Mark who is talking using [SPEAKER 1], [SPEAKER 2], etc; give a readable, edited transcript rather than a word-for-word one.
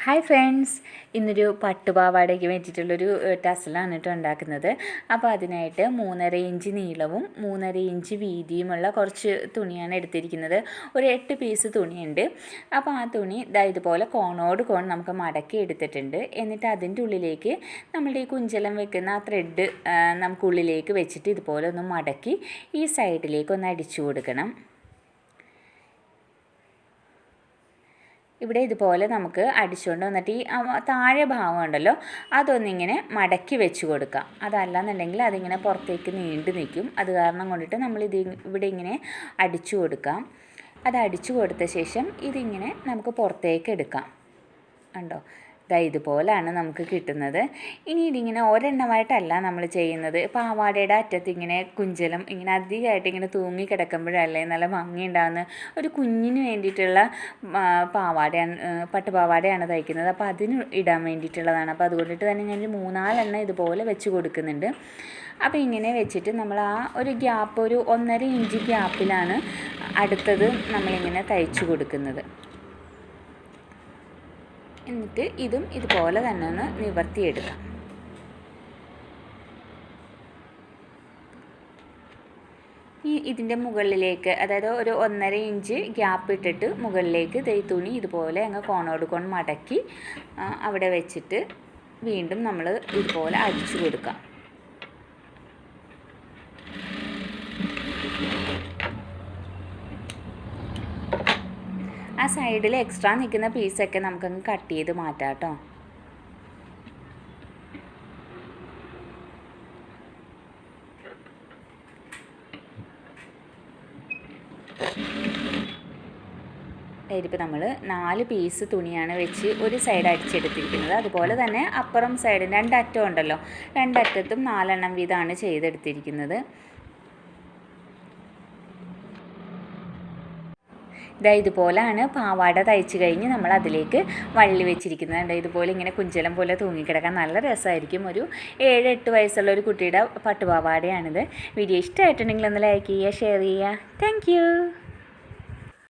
[SPEAKER 1] Hi friends, ഇന്നൊരു പട്ടുപാവാടയ്ക്ക് വേണ്ടിയിട്ടുള്ളൊരു ടസലാണ് കേട്ടോ ഉണ്ടാക്കുന്നത്. അപ്പോൾ അതിനായിട്ട് 3.5 ഇഞ്ച് നീളവും 3.5 ഇഞ്ച് വീതിയുമുള്ള കുറച്ച് തുണിയാണ് എടുത്തിരിക്കുന്നത്. ഒരു 8 പീസ് തുണിയുണ്ട്. അപ്പോൾ ആ തുണി ഇതുപോലെ കോണോട് കോൺ നമുക്ക് മടക്കി എടുത്തിട്ടുണ്ട്. എന്നിട്ട് അതിൻ്റെ ഉള്ളിലേക്ക് നമ്മളുടെ ഈ കുഞ്ചലം വെക്കുന്ന ആ ത്രെഡ് നമുക്കുള്ളിലേക്ക് വെച്ചിട്ട് ഇതുപോലെ ഒന്ന് മടക്കി ഈ സൈഡിലേക്ക് ഒന്ന് അടിച്ചു കൊടുക്കണം. ഇവിടെ ഇതുപോലെ നമുക്ക് അടിച്ചുകൊണ്ട് വന്നിട്ട് ഈ താഴെ ഭാഗം ഉണ്ടല്ലോ അതൊന്നിങ്ങനെ മടക്കി വെച്ച് കൊടുക്കാം. അതല്ലാന്നുണ്ടെങ്കിൽ അതിങ്ങനെ പുറത്തേക്ക് നീണ്ടു നിൽക്കും. അത് കാരണം കൊണ്ടിട്ട് ഇവിടെ ഇങ്ങനെ അടിച്ചു കൊടുക്കാം. അത് അടിച്ചു കൊടുത്ത ശേഷം ഇതിങ്ങനെ നമുക്ക് പുറത്തേക്ക് എടുക്കാം. കണ്ടോ, ഇതുപോലാണ് നമുക്ക് കിട്ടുന്നത്. ഇനി ഇതിങ്ങനെ ഒരെണ്ണമായിട്ടല്ല നമ്മൾ ചെയ്യുന്നത്. പാവാടയുടെ അറ്റത്ത് ഇങ്ങനെ കുഞ്ചലം ഇങ്ങനെ അധികമായിട്ട് ഇങ്ങനെ തൂങ്ങി കിടക്കുമ്പോഴല്ലേ നല്ല ഭംഗി ഉണ്ടാകുന്ന ഒരു കുഞ്ഞിന് വേണ്ടിയിട്ടുള്ള പട്ടുപാവാടയാണ് തയ്ക്കുന്നത്. അപ്പോൾ അതിന് ഇടാൻ വേണ്ടിയിട്ടുള്ളതാണ്. അപ്പോൾ അതുകൊണ്ടിട്ട് തന്നെ ഞാൻ 3-4 ഇതുപോലെ വെച്ച് കൊടുക്കുന്നുണ്ട്. അപ്പോൾ ഇങ്ങനെ വെച്ചിട്ട് നമ്മൾ ആ ഒരു ഗ്യാപ്പ്, ഒരു 1.5 ഇഞ്ച് ഗ്യാപ്പിലാണ് അടുത്തത് നമ്മളിങ്ങനെ തയ്ച്ചു കൊടുക്കുന്നത്. എന്നിട്ട് ഇതും ഇതുപോലെ തന്നെ ഒന്ന് നിവർത്തിയെടുക്കാം. ഇതിൻ്റെ മുകളിലേക്ക്, അതായത് ഒരു 1.5 ഇഞ്ച് ഗ്യാപ്പ് ഇട്ടിട്ട് മുകളിലേക്ക് തുണി ഇതുപോലെ അങ്ങ് കോണോട് കോൺ മടക്കി അവിടെ വെച്ചിട്ട് വീണ്ടും നമ്മൾ ഇതുപോലെ അടിച്ചു കൊടുക്കാം. ആ സൈഡിൽ എക്സ്ട്രാ നിൽക്കുന്ന പീസൊക്കെ നമുക്കങ്ങ് കട്ട് ചെയ്ത് മാറ്റാം കേട്ടോ. ഇതിപ്പോൾ നമ്മൾ 4 പീസ് തുണിയാണ് വെച്ച് ഒരു സൈഡ് അടിച്ചെടുത്തിരിക്കുന്നത്. അതുപോലെ തന്നെ അപ്പുറം സൈഡ് 2 അറ്റം ഉണ്ടല്ലോ, 2 അറ്റത്തും 4 വീതമാണ് ചെയ്തെടുത്തിരിക്കുന്നത്. ഇതുപോലെയാണ് പാവാട തയ്ച്ച് കഴിഞ്ഞ് നമ്മൾ അതിലേക്ക് വള്ളി വെച്ചിരിക്കുന്നത്. ഇതുപോലെ ഇങ്ങനെ കുഞ്ചലം പോലെ തൂങ്ങിക്കിടക്കാൻ നല്ല രസമായിരിക്കും. ഒരു 7-8 വയസ്സുള്ള ഒരു കുട്ടിയുടെ പട്ടുപാവാടയാണിത്. വീഡിയോ ഇഷ്ടമായിട്ടുണ്ടെങ്കിൽ ഒന്ന് ലൈക്ക് ചെയ്യുക, ഷെയർ ചെയ്യുക. താങ്ക്